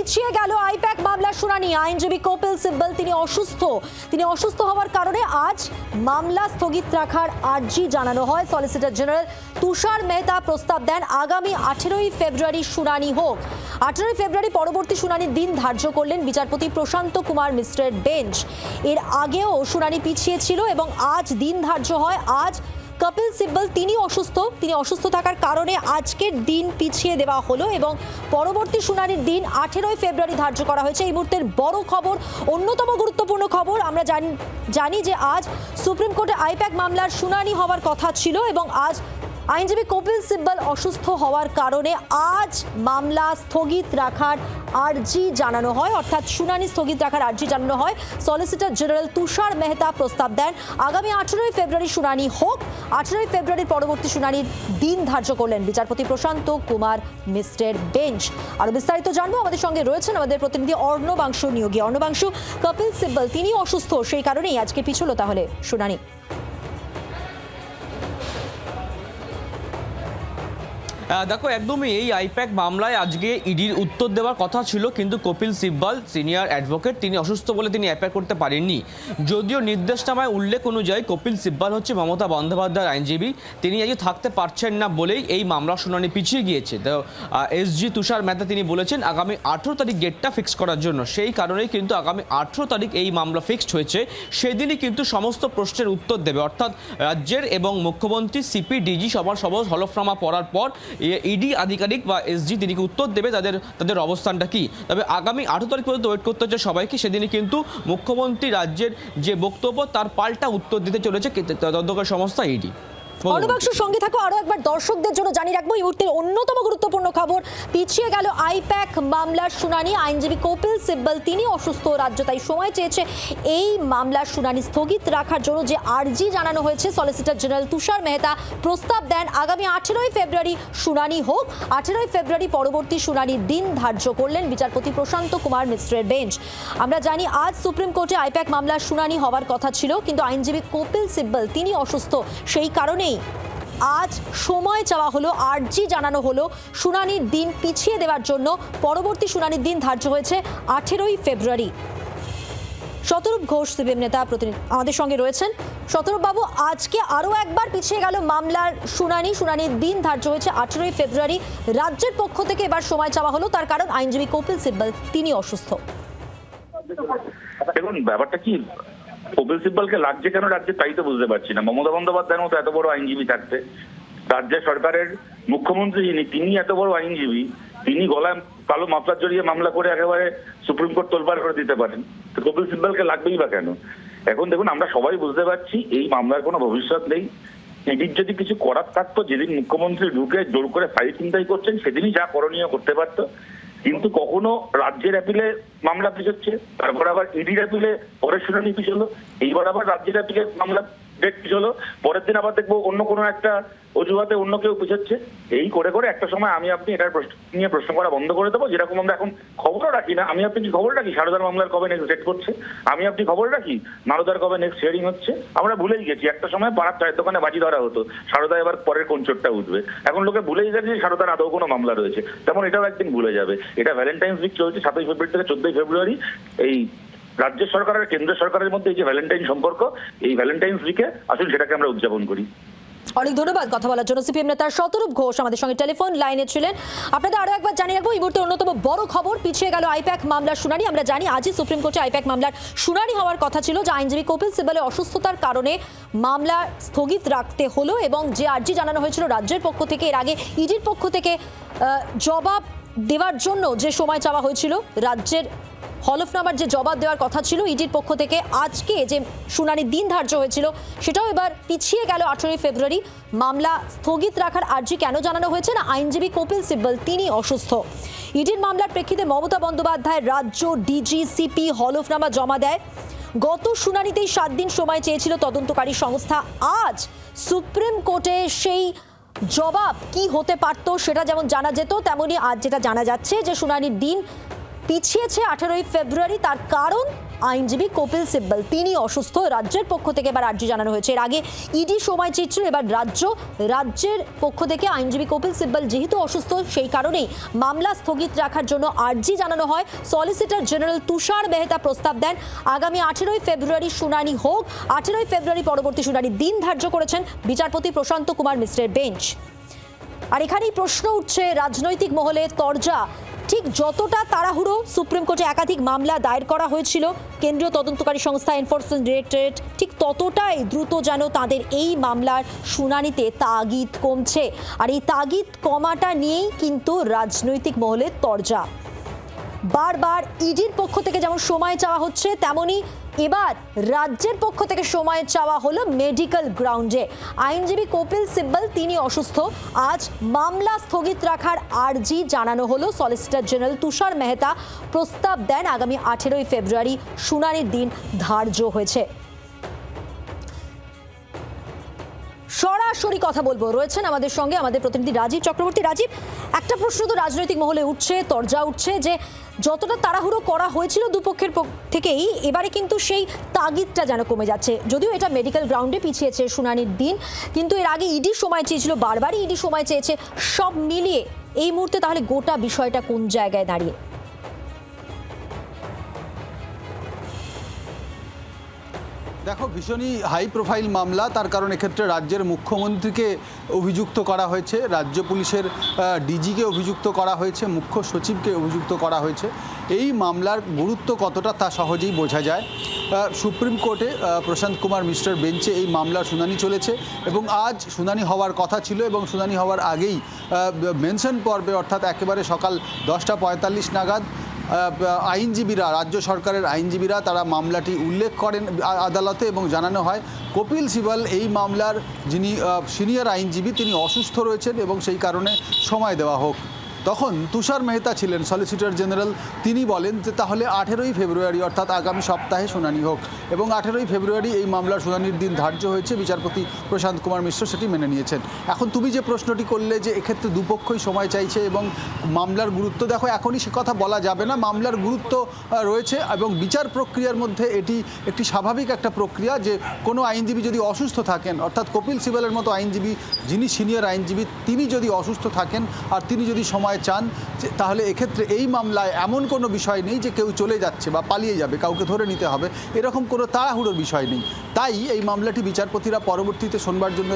পিছিয়ে গেল আইপ্যাক মামলার শুনানি। আইনজীবী কপিল সিব্বল তিনি অসুস্থ হওয়ার কারণে আজ মামলা স্থগিত রাখার আর্জি জানানো হয়। সলিসিটর জেনারেল তুষার মেহতা প্রস্তাব দেন আগামী 18ই ফেব্রুয়ারি শুনানি হোক। 18ই ফেব্রুয়ারি পরবর্তী শুনানির দিন ধার্য করলেন বিচারপতি প্রশান্ত কুমার মিশ্রের বেঞ্চ। এর আগেও শুনানি পিছিয়ে ছিল এবং আজ দিন ধার্য হয়। আজ কপিল সিব্বল তিনি অসুস্থ থাকার কারণে আজকের দিন পিছিয়ে দেওয়া হলো এবং পরবর্তী শুনানির দিন 18ই ফেব্রুয়ারি ধার্য করা হয়েছে। এই মুহূর্তের বড় খবর, অন্যতম গুরুত্বপূর্ণ খবর, আমরা জানি যে আজ সুপ্রিম কোর্টে আইপ্যাক মামলার শুনানি হওয়ার কথা ছিল এবং আজ আইনজীবী কপিল সিব্বল অসুস্থ হওয়ার কারণে আজ মামলা স্থগিত রাখার আর্জি জানানো হয়, অর্থাৎ শুনানি স্থগিত রাখার আর্জি জানানো হয়। সলিসিটর জেনারেল তুষার মেহতা প্রস্তাব দেন আগামী 18ই ফেব্রুয়ারি শুনানি হোক। 18ই ফেব্রুয়ারির পরবর্তী শুনানির দিন ধার্য করলেন বিচারপতি প্রশান্ত কুমার মিশ্রের বেঞ্চ। আরো বিস্তারিত জানবো, আমাদের সঙ্গে রয়েছেন আমাদের প্রতিনিধি অর্ণবাংশু নিয়োগী। অর্ণবাংশু, কপিল সিব্বল তিনি অসুস্থ, সেই কারণেই আজকে পিছলো তাহলে শুনানি। দেখো, একদমই এই আইপ্যাক মামলায় আজকে ইডির উত্তর দেওয়ার কথা ছিল, কিন্তু কপিল সিব্বল সিনিয়র অ্যাডভোকেট তিনি অসুস্থ বলে তিনি অ্যাপিয়ার করতে পারেননি। যদিও নির্দেশনামায় উল্লেখ অনুযায়ী কপিল সিব্বল হচ্ছে মমতা বন্দ্যোপাধ্যায়ের আইনজীবী, তিনি আজকে থাকতে পারছেন না বলেই এই মামলার শুনানি পিছিয়ে গিয়েছে। তো এসজি তুষার মেহতা তিনি বলেছেন আগামী 18 তারিখ ডেটটা ফিক্স করার জন্য, সেই কারণেই কিন্তু আগামী 18 তারিখ এই মামলা ফিক্সড হয়েছে। সেদিনই কিন্তু সমস্ত প্রশ্নের উত্তর দেবে, অর্থাৎ রাজ্যের এবং মুখ্যমন্ত্রী সিপি ডিজি সবার হলফনামা পড়ার পর ইডি আধিকারিক বা এসজি তিনি উত্তর দেবে তাদের অবস্থানটা কি। তবে আগামী 18 তারিখ পর্যন্ত ওয়েট করতে হচ্ছে সবাইকে। সেদিনই কিন্তু মুখ্যমন্ত্রী রাজ্যের যে বক্তব্য তার পাল্টা উত্তর দিতে চলেছে তদন্তকারী সংস্থা ইডি। অর্ণবাংশুর সঙ্গে থাকো। আরো একবার দর্শকদের জন্য জানিয়ে রাখবো, এই মুহূর্তের অন্যতম গুরুত্বপূর্ণ খবর, পিছিয়ে গেল আইপ্যাক মামলার শুনানি। আইনজীবী কপিল সিব্বল তিনি অসুস্থ, রাজ্য তাই সময় চেয়েছে এই মামলার শুনানি স্থগিত রাখার জন্য। যে আর্জি জানানো হয়েছে, সলিসিটর জেনারেল তুষার মেহতা প্রস্তাব দেন আগামী 18ই ফেব্রুয়ারি শুনানি হোক। 18ই ফেব্রুয়ারি পরবর্তী শুনানির দিন ধার্য করলেন বিচারপতি প্রশান্ত কুমার মিশ্রের বেঞ্চ। আমরা জানি আজ সুপ্রিম কোর্টে আইপ্যাক মামলার শুনানি হওয়ার কথা ছিল, কিন্তু আইনজীবী কপিল সিব্বল তিনি অসুস্থ, সেই কারণে আজ সময় চাওয়া হলো, আর্জি জানানো হলো শুনানির দিন পিছিয়ে দেওয়ার জন্য। পরবর্তী শুনানির দিন ধার্য হয়েছে 18ই ফেব্রুয়ারি। শতরূপ ঘোষ সিপিএম নেতা প্রতিনিধি আমাদের সঙ্গে রয়েছেন। শতরূপ বাবু, আজকে আরো একবার পিছিয়ে গেল মামলার শুনানির দিন ধার্য হয়েছে 18ই ফেব্রুয়ারি। রাজ্যের পক্ষ থেকে এবার সময় চাওয়া হলো, তার কারণ আইনজীবী কপিল সিব্বল তিনি অসুস্থ। দেখুন, ব্যাপারটা কি, কপিল সিব্বলকে লাগছে কেন রাজ্যে তাই তো বুঝতে পারছি না। মমতা বন্দ্যোপাধ্যায়ের মতো এত বড় আইনজীবী থাকতে, রাজ্য সরকারের মুখ্যমন্ত্রী যিনি তিনি এত বড় আইনজীবী, তিনি গলায় কালো মাফলার জড়িয়ে মামলা করে একেবারে সুপ্রিম কোর্ট তোলপাড় করে দিতে পারেন, তো কপিল সিব্বলকে লাগবেই বা কেন? এখন দেখুন, আমরা সবাই বুঝতে পারছি এই মামলার কোনো ভবিষ্যৎ নেই। ইডির যদি কিছু করার থাকতো, যেদিন মুখ্যমন্ত্রী ঢুকে জোর করে ফাইল চিন্তাই করছেন সেদিনই যা করণীয় করতে পারতো, কিন্তু কখনো রাজ্যের অ্যাপিলে মামলা পিছোচ্ছে, তারপর আবার ইডির অ্যাপিলে পরের শুনানি পিছলো, এইবার আবার রাজ্যের অ্যাপিলে মামলা ডেট পিছলো, পরের দিন আবার দেখবো অন্য কোনো একটা অজুহাতে অন্য কেউ পিছোচ্ছে। এই করে করে একটা সময় আমি আপনি এটার নিয়ে প্রশ্ন করা বন্ধ করে দেবো। যেরকম আমরা এখন খবরও রাখি না, আমি আপনি কি খবর রাখি সারদার মামলার কবে নেক্সট ডেট করছে, আমি আপনি খবর রাখি নারদার কবে নেক্সট হিয়ারিং হচ্ছে, আমরা ভুলেই গেছি। একটা সময় পাড়ার চায়ের দোকানে বাজি ধরা হতো সারদা এবার পরের কোন চোটটা উঠবে, এখন লোকে ভুলেই গেছে যে সারদার আদৌ কোনো মামলা রয়েছে। তেমন এটাও একদিন ভুলে যাবে। এটা ভ্যালেন্টাইন্স উইক চলছে 7ই ফেব্রুয়ারি থেকে 14ই ফেব্রুয়ারি। এই রাজ্য সরকার আর কেন্দ্র সরকারের মধ্যে এই যে ভ্যালেন্টাইন সম্পর্ক, এই ভ্যালেন্টাইন্স উইকে আসলে সেটাকে আমরা উদযাপন করি। অনেক ধন্যবাদ কথা বলার জন্য সিপিএম নেতা শতরূপ ঘোষ আমাদের সঙ্গে টেলিফোন লাইনে ছিলেন। আপনাদের আরো একবার জানিয়ে রাখবো, এই মুহূর্তে অন্যতম বড় খবর, পিছিয়ে গেল আইপ্যাক মামলার শুনানি। আমরা জানি আজই সুপ্রিম কোর্টে আইপ্যাক মামলার শুনানি হওয়ার কথা ছিল, যা আইনজীবী কপিল সিব্বলের অসুস্থতার কারণে মামলা স্থগিত রাখতে হলো এবং যে আর্জি জানানো হয়েছিল রাজ্যের পক্ষ থেকে, এর আগে ইডির পক্ষ থেকে জবাব দেওয়ার জন্য যে সময় চাওয়া হয়েছিল, রাজ্যের হলফনামার যে জবাব দেওয়ার কথা ছিল ইডির পক্ষ থেকে, আজকে যে শুনানির দিন ধার্য হয়েছিল সেটাও এবার পিছিয়ে গেল 18ই ফেব্রুয়ারি। মামলা স্থগিত রাখার আর্জি কেন জানানো হয়েছে না, আইনজীবী কপিল সিব্বল তিনি অসুস্থ। ইডির মামলার প্রেক্ষিতে মমতা বন্দ্যোপাধ্যায় রাজ্য ডিজি সিপি হলফনামা জমা দেয়। গত শুনানিতেই 7 দিন সময় চেয়েছিল তদন্তকারী সংস্থা। আজ সুপ্রিম কোর্টে সেই জবাব কি হতে পারত সেটা যেমন জানা যেত, তেমনি আজ যেটা জানা যাচ্ছে যে শুনানির দিন পিছিয়েছে 18ই ফেব্রুয়ারি। তার কারণ আইনজীবী কপিল সিব্বল তিনি অসুস্থ। রাজ্যের পক্ষ থেকে এবার আর্জি জানানো হয়েছে। এর আগে ইডি সময় চেয়েছিল, এবার রাজ্যের পক্ষ থেকে আইনজীবী কপিল সিব্বল যেহেতু অসুস্থ সেই কারণেই মামলা স্থগিত রাখার জন্য আর্জি জানানো হয়। সলিসিটর জেনারেল তুষার মেহতা প্রস্তাব দেন আগামী 18ই ফেব্রুয়ারি শুনানি হোক। 18ই ফেব্রুয়ারি পরবর্তী শুনানির দিন ধার্য করেছেন বিচারপতি প্রশান্ত কুমার মিশ্রের বেঞ্চ। আর এখানেই প্রশ্ন উঠছে রাজনৈতিক মহলে তরজা, ঠিক যতটা তাড়াহুড়ো সুপ্রিম কোর্টে একাধিক মামলা দায়ের করা হয়েছিল কেন্দ্রীয় তদন্তকারী সংস্থা এনফোর্সমেন্ট ডিরেক্টরেট, ঠিক ততটাই দ্রুত যেন তাদের এই মামলার শুনানিতে তাগিদ কমছে। আর এই তাগিদ কমাটা নিয়েই কিন্তু রাজনৈতিক মহলে তরজা। বারবার ইডির পক্ষ থেকে যেমন সময় চাওয়া হচ্ছে, তেমনি এবার রাজ্যের পক্ষ থেকে সময় চাওয়া হলো মেডিকেল গ্রাউন্ডে। আইনজীবী কপিল সিব্বল তিনি অসুস্থ। আজ মামলা স্থগিত রাখার আর্জি জানানো হলো। সলিসিটর জেনারেল তুষার মেহতা প্রস্তাব দেন আগামী 18ই ফেব্রুয়ারি শুনানির দিন ধার্য হয়েছে। সরাসরি কথা বলবো, রয়েছেন আমাদের সঙ্গে আমাদের প্রতিনিধি রাজীব চক্রবর্তী। রাজীব, একটা প্রশ্ন তো রাজনৈতিক মহলে উঠছে, তরজা উঠছে যে যতটা তাড়াহুড়ো করা হয়েছিল দুপক্ষের থেকেই এবারে কিন্তু সেই তাগিদটা যেন কমে যাচ্ছে। যদিও এটা মেডিকেল গ্রাউন্ডে পিছিয়েছে শুনানির দিন, কিন্তু এর আগে ইডি সময় চেয়েছিল, বারবারই ইডি সময় চেয়েছে। সব মিলিয়ে এই মুহূর্তে তাহলে গোটা বিষয়টা কোন জায়গায় দাঁড়িয়ে? দেখো, ভীষণই হাই প্রোফাইল মামলা, তার কারণ এক্ষেত্রে রাজ্যের মুখ্যমন্ত্রীকে অভিযুক্ত করা হয়েছে, রাজ্য পুলিশের ডিজিকে অভিযুক্ত করা হয়েছে, মুখ্য সচিবকে অভিযুক্ত করা হয়েছে। এই মামলার গুরুত্ব কতটা তা সহজেই বোঝা যায়। সুপ্রিম কোর্টে প্রশান্ত কুমার মিশ্রের বেঞ্চে এই মামলার শুনানি চলেছে এবং আজ শুনানি হওয়ার কথা ছিল এবং শুনানি হওয়ার আগেই মেনশন পর্বে অর্থাৎ একেবারে সকাল 10:45 নাগাদ আইনজীবীরা, রাজ্য সরকারের আইনজীবীরা তারা মামলাটি উল্লেখ করেন আদালতে এবং জানানো হয় কপিল সিব্বল এই মামলার যিনি সিনিয়র আইনজীবী তিনি অসুস্থ রয়েছেন এবং সেই কারণে সময় দেওয়া হোক। তখন তুষার মেহতা ছিলেন সলিসিটর জেনারেল, তিনি বলেন যে তাহলে 18ই ফেব্রুয়ারি অর্থাৎ আগামী সপ্তাহে শুনানি হোক এবং 18ই ফেব্রুয়ারি এই মামলার শুনানির দিন ধার্য হয়েছে। বিচারপতি প্রশান্ত কুমার মিশ্র সেটি মেনে নিয়েছেন। এখন তুমি যে প্রশ্নটি করলে যে এক্ষেত্রে দুপক্ষই সময় চাইছে এবং মামলার গুরুত্ব, দেখো এখনই সে কথা বলা যাবে না। মামলার গুরুত্ব রয়েছে এবং বিচার প্রক্রিয়ার মধ্যে এটি একটি স্বাভাবিক একটা প্রক্রিয়া যে কোনো আইনজীবী যদি অসুস্থ থাকেন, অর্থাৎ কপিল সিব্বলের মতো আইনজীবী যিনি সিনিয়র আইনজীবী তিনি যদি অসুস্থ থাকেন আর তিনি যদি সময় চান, তাহলে এক্ষেত্রে এই মামলায় এমন কোনো বিষয় নেই যে কেউ চলে যাচ্ছে বা পালিয়ে যাবে, কাউকে ধরে নিতে হবে, এরকম কোনো তাড়াহুড়োর বিষয় নেই। তাই এই মামলাটি বিচারপতিরা পরবর্তীতে শোনবার জন্য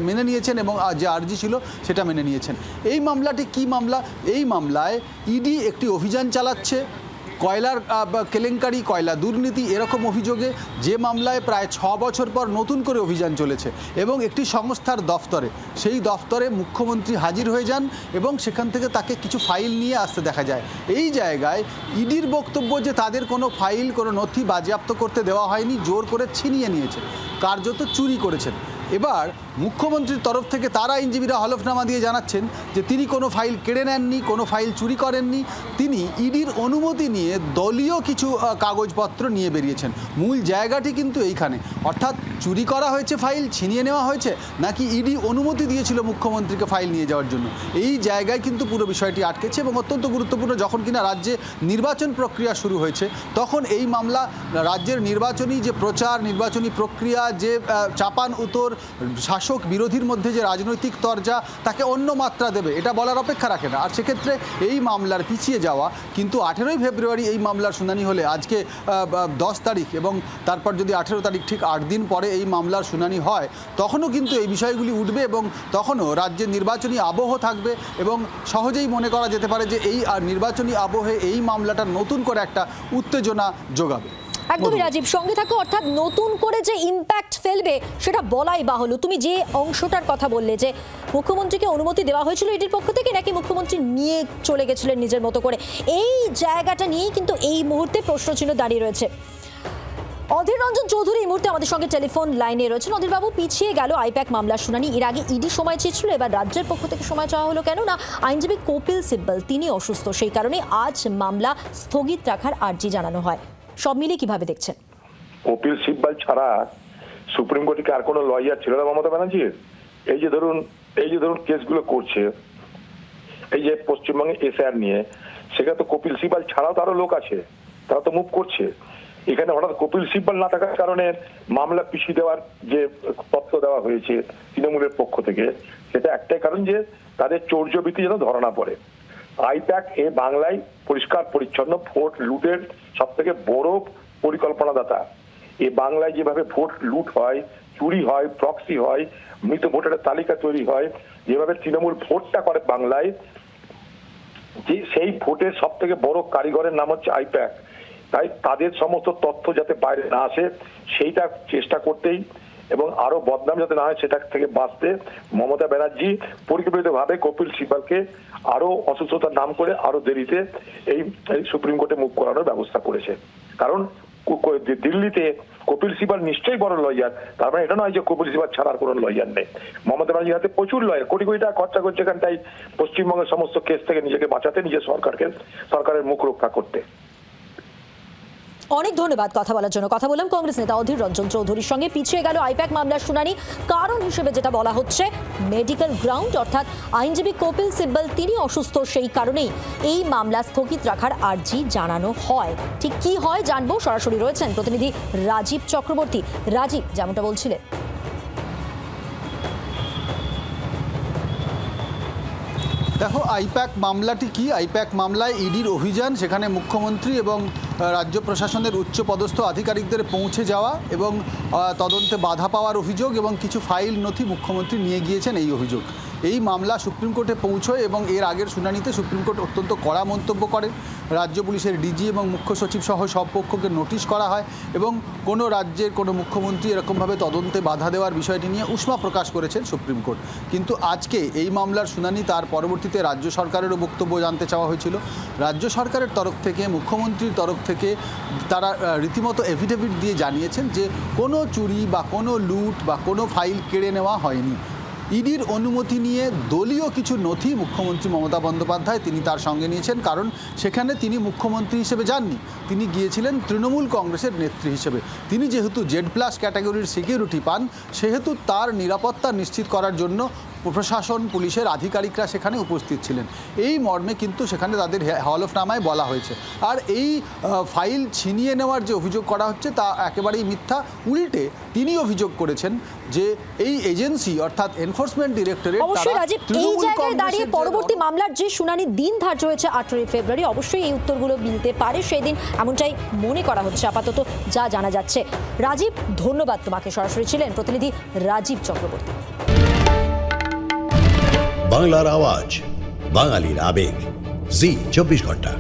মেনে নিয়েছেন এবং যে আর্জি ছিল সেটা মেনে নিয়েছেন। এই মামলাটি কি মামলা? এই মামলায় ইডি একটি অভিযান চালাচ্ছে কয়লার কেলেঙ্কারি, কয়লা দুর্নীতি এরকম অভিযোগে, যে মামলায় প্রায় 6 বছর পর নতুন করে অভিযান চলেছে এবং একটি সংস্থার দফতরে, সেই দফতরে মুখ্যমন্ত্রী হাজির হয়ে যান এবং সেখান থেকে তাকে কিছু ফাইল নিয়ে আসতে দেখা যায়। এই জায়গায় ইডির বক্তব্য যে তাদের কোনো ফাইল, কোনো নথি বাজেয়াপ্ত করতে দেওয়া হয়নি, জোর করে ছিনিয়ে নিয়েছে, কার্যত চুরি করেছেন। এবার মুখ্যমন্ত্রীর তরফ থেকে তার আইনজীবীরা হলফনামা দিয়ে জানাচ্ছেন যে তিনি কোনো ফাইল কেড়ে নেননি, কোনো ফাইল চুরি করেননি, তিনি ইডির অনুমতি নিয়ে দলীয় কিছু কাগজপত্র নিয়ে বেরিয়েছেন। মূল জায়গাটি কিন্তু এইখানে, অর্থাৎ চুরি করা হয়েছে, ফাইল ছিনিয়ে নেওয়া হয়েছে, নাকি ইডি অনুমতি দিয়েছিল মুখ্যমন্ত্রীকে ফাইল নিয়ে যাওয়ার জন্য, এই জায়গায় কিন্তু পুরো বিষয়টি আটকেছে। এবং অত্যন্ত গুরুত্বপূর্ণ, যখন কিনা রাজ্যে নির্বাচন প্রক্রিয়া শুরু হয়েছে তখন এই মামলা রাজ্যের নির্বাচনী যে প্রচার, নির্বাচনী প্রক্রিয়া, যে চাপান উত্তর, শাসক বিরোধীর মধ্যে যে রাজনৈতিক তরজা, তাকে অন্য মাত্রা দেবে এটা বলার অপেক্ষা রাখে না। আর সেক্ষেত্রে এই মামলার পিছিয়ে যাওয়া, কিন্তু 18ই ফেব্রুয়ারি এই মামলার শুনানি হলে আজকে 10 তারিখ এবং তারপর যদি 18 তারিখ ঠিক 8 দিন পরে এই মামলার শুনানি হয়, তখনও কিন্তু এই বিষয়গুলি উঠবে এবং তখনও রাজ্যের নির্বাচনী আবহ থাকবে এবং সহজেই মনে করা যেতে পারে যে এই নির্বাচনী আবহে এই মামলাটা নতুন করে একটা উত্তেজনা যোগাবে। একদমই রাজীব, সঙ্গে থাকো। অর্থাৎ নতুন করে যে ইম্প্যাক্ট ফেলবে সেটা বলাই বাহুল্য। তুমি যে অংশটার কথা বললে যে মুখ্যমন্ত্রীকে অনুমতি দেওয়া হয়েছিল ইডির পক্ষ থেকে, নাকি মুখ্যমন্ত্রী নিয়ে চলে গেছিলেন নিজের মতো করে, এই জায়গাটা নিয়েই কিন্তু এই মুহূর্তে প্রশ্নচিহ্ন দাঁড়িয়ে রয়েছে। অধীর রঞ্জন চৌধুরী এই মুহূর্তে আমাদের সঙ্গে টেলিফোন লাইনে রয়েছেন। অধীরবাবু, পিছিয়ে গেল আইপ্যাক মামলার শুনানি, এর আগে ইডি সময় চেয়েছিল, এবার রাজ্যের পক্ষ থেকে সময় চাওয়া হলো কেন? না, আইনজীবী কপিল সিব্বল তিনি অসুস্থ, সেই কারণে আজ মামলা স্থগিত রাখার আর্জি জানানো হয়। সব মিলিয়ে কিভাবে দেখছেন? কপিল সিব্বল ছাড়া সুপ্রিম কোর্টে কি আর কোনো লয়ার ছিল না মমতা ব্যানার্জির? এই যে ধরুন কেসগুলো করছে, এই যে পশ্চিমবঙ্গে এসআর নিয়ে, সেখানে তো কপিল সিব্বল ছাড়াও তো আরো লোক আছে, তারা তো মুভ করছে। এখানে হঠাৎ কপিল সিব্বল না থাকার কারণে মামলা পিছিয়ে দেওয়ার যে তথ্য দেওয়া হয়েছে তৃণমূলের পক্ষ থেকে, সেটা একটাই কারণ যে তাদের চৌর্যবৃত্তি যেন ধরা না পড়ে। আইপ্যাক এ বাংলায় পরিষ্কার পরিচ্ছন্ন ভোট লুটের সব থেকে বড় পরিকল্পনাদাতা। এ বাংলায় যেভাবে ভোট লুট হয়, চুরি হয়, প্রক্সি হয়, মৃত ভোটারের তালিকা তৈরি হয়, যেভাবে তৃণমূল ভোটটা করে বাংলায়, যে সেই ভোটের সব থেকে বড় কারিগরের নাম হচ্ছে আইপ্যাক। তাই তাদের সমস্ত তথ্য যাতে বাইরে না আসে সেইটা চেষ্টা করতেই এবং আরো বদনাম যাতে না হয় সেটা থেকে বাঁচতে মমতা ব্যানার্জি পরিকল্পিতভাবে কপিল সিব্বলকে আরো অসুস্থতার নাম করে আরো দেরিতে এই সুপ্রিম কোর্টে মুভ করানোর ব্যবস্থা করেছে। কারণ দিল্লিতে কপিল সিব্বল নিশ্চয়ই বড় লয়ার, তার মানে এটা নয় যে কপিল সিব্বল ছাড়া আর কোনো লয়ার নেই। মমতা ব্যানার্জির হাতে প্রচুর লয়ার, কোটি কোটি টাকা খরচা করছে এখানটাই পশ্চিমবঙ্গের সমস্ত কেস থেকে নিজেকে বাঁচাতে, নিজের সরকারের মুখ রক্ষা করতে। অনেক ধন্যবাদ কথা বলার জন্য। কথা বললাম কংগ্রেস নেতা অধীর রঞ্জন চৌধুরীর সঙ্গে। পিছিয়ে গেল আইপ্যাক মামলার শুনানি। কারণ হিসেবে যেটা বলা হচ্ছে মেডিকেল গ্রাউন্ড, অর্থাৎ আইনজীবী কপিল সিব্বল তিনি অসুস্থ, সেই কারণেই এই মামলা স্থগিত রাখার আর্জি জানানো হয়। ঠিক কি হয় জানবো, সরাসরি রয়েছেন প্রতিনিধি রাজীব চক্রবর্তী। রাজীব, যেমনটা বলছিলেন। দেখো, আইপ্যাক মামলাটি কি? আইপ্যাক মামলায় ইডির অভিযান, সেখানে মুখ্যমন্ত্রী এবং রাজ্য প্রশাসনের উচ্চপদস্থ আধিকারিকদের পৌঁছে যাওয়া এবং তদন্তে বাধা পাওয়ার অভিযোগ এবং কিছু ফাইল নথি মুখ্যমন্ত্রী নিয়ে গিয়েছেন, এই অভিযোগ। এই মামলা সুপ্রিম কোর্টে পৌঁছয় এবং এর আগের শুনানিতে সুপ্রিম কোর্ট অত্যন্ত কড়া মন্তব্য করেন। রাজ্য পুলিশের ডিজি এবং মুখ্য সচিব সহ সব পক্ষকে নোটিশ করা হয় এবং কোনো রাজ্যের কোনো মুখ্যমন্ত্রী এরকমভাবে তদন্তে বাধা দেওয়ার বিষয়টি নিয়ে উষ্মা প্রকাশ করেছেন সুপ্রিম কোর্ট। কিন্তু আজকে এই মামলার শুনানি, তার পরবর্তীতে রাজ্য সরকারেরও বক্তব্য জানতে চাওয়া হয়েছিল। রাজ্য সরকারের তরফ থেকে, মুখ্যমন্ত্রীর তরফ থেকে তারা রীতিমতো এফিডেভিট দিয়ে জানিয়েছেন যে কোনো চুরি বা কোনো লুট বা কোনো ফাইল কেড়ে নেওয়া হয়নি। ইডির অনুমতি নিয়ে দলীয় কিছু নথি মুখ্যমন্ত্রী মমতা বন্দ্যোপাধ্যায় তিনি তার সঙ্গে নিয়েছেন, কারণ সেখানে তিনি মুখ্যমন্ত্রী হিসেবে যাননি, তিনি গিয়েছিলেন তৃণমূল কংগ্রেসের নেত্রী হিসেবে। তিনি যেহেতু জেড+ ক্যাটাগরির সিকিউরিটি পান, সেহেতু তার নিরাপত্তা নিশ্চিত করার জন্য প্রশাসন, পুলিশের আধিকারিকরা সেখানে উপস্থিত ছিলেন। এই মর্মে কিন্তু সেখানে তাদের হলফনামায় বলা হয়েছে। আর এই ফাইল ছিনিয়ে নেওয়ার যে অভিযোগ করা হচ্ছে তা একেবারেই মিথ্যা। উল্টে তিনি অভিযোগ করেছেন যে এই এজেন্সি, অর্থাৎ এনফোর্সমেন্ট ডিরেক্টরেট, অবশ্যই রাজীব, এই জায়গায় দাঁড়িয়ে পরবর্তী মামলার যে শুনানির দিন ধার্য হয়েছে 18 ফেব্রুয়ারি, অবশ্যই এই উত্তরগুলো মিলতে পারে সেই দিন, এমনটাই মনে করা হচ্ছে আপাতত যা জানা যাচ্ছে। রাজীব, ধন্যবাদ তোমাকে। সরাসরি ছিলেন প্রতিনিধি রাজীব চক্রবর্তী। বাংলার আওয়াজ, বাঙালির আবেগ, জি 24 ঘন্টা।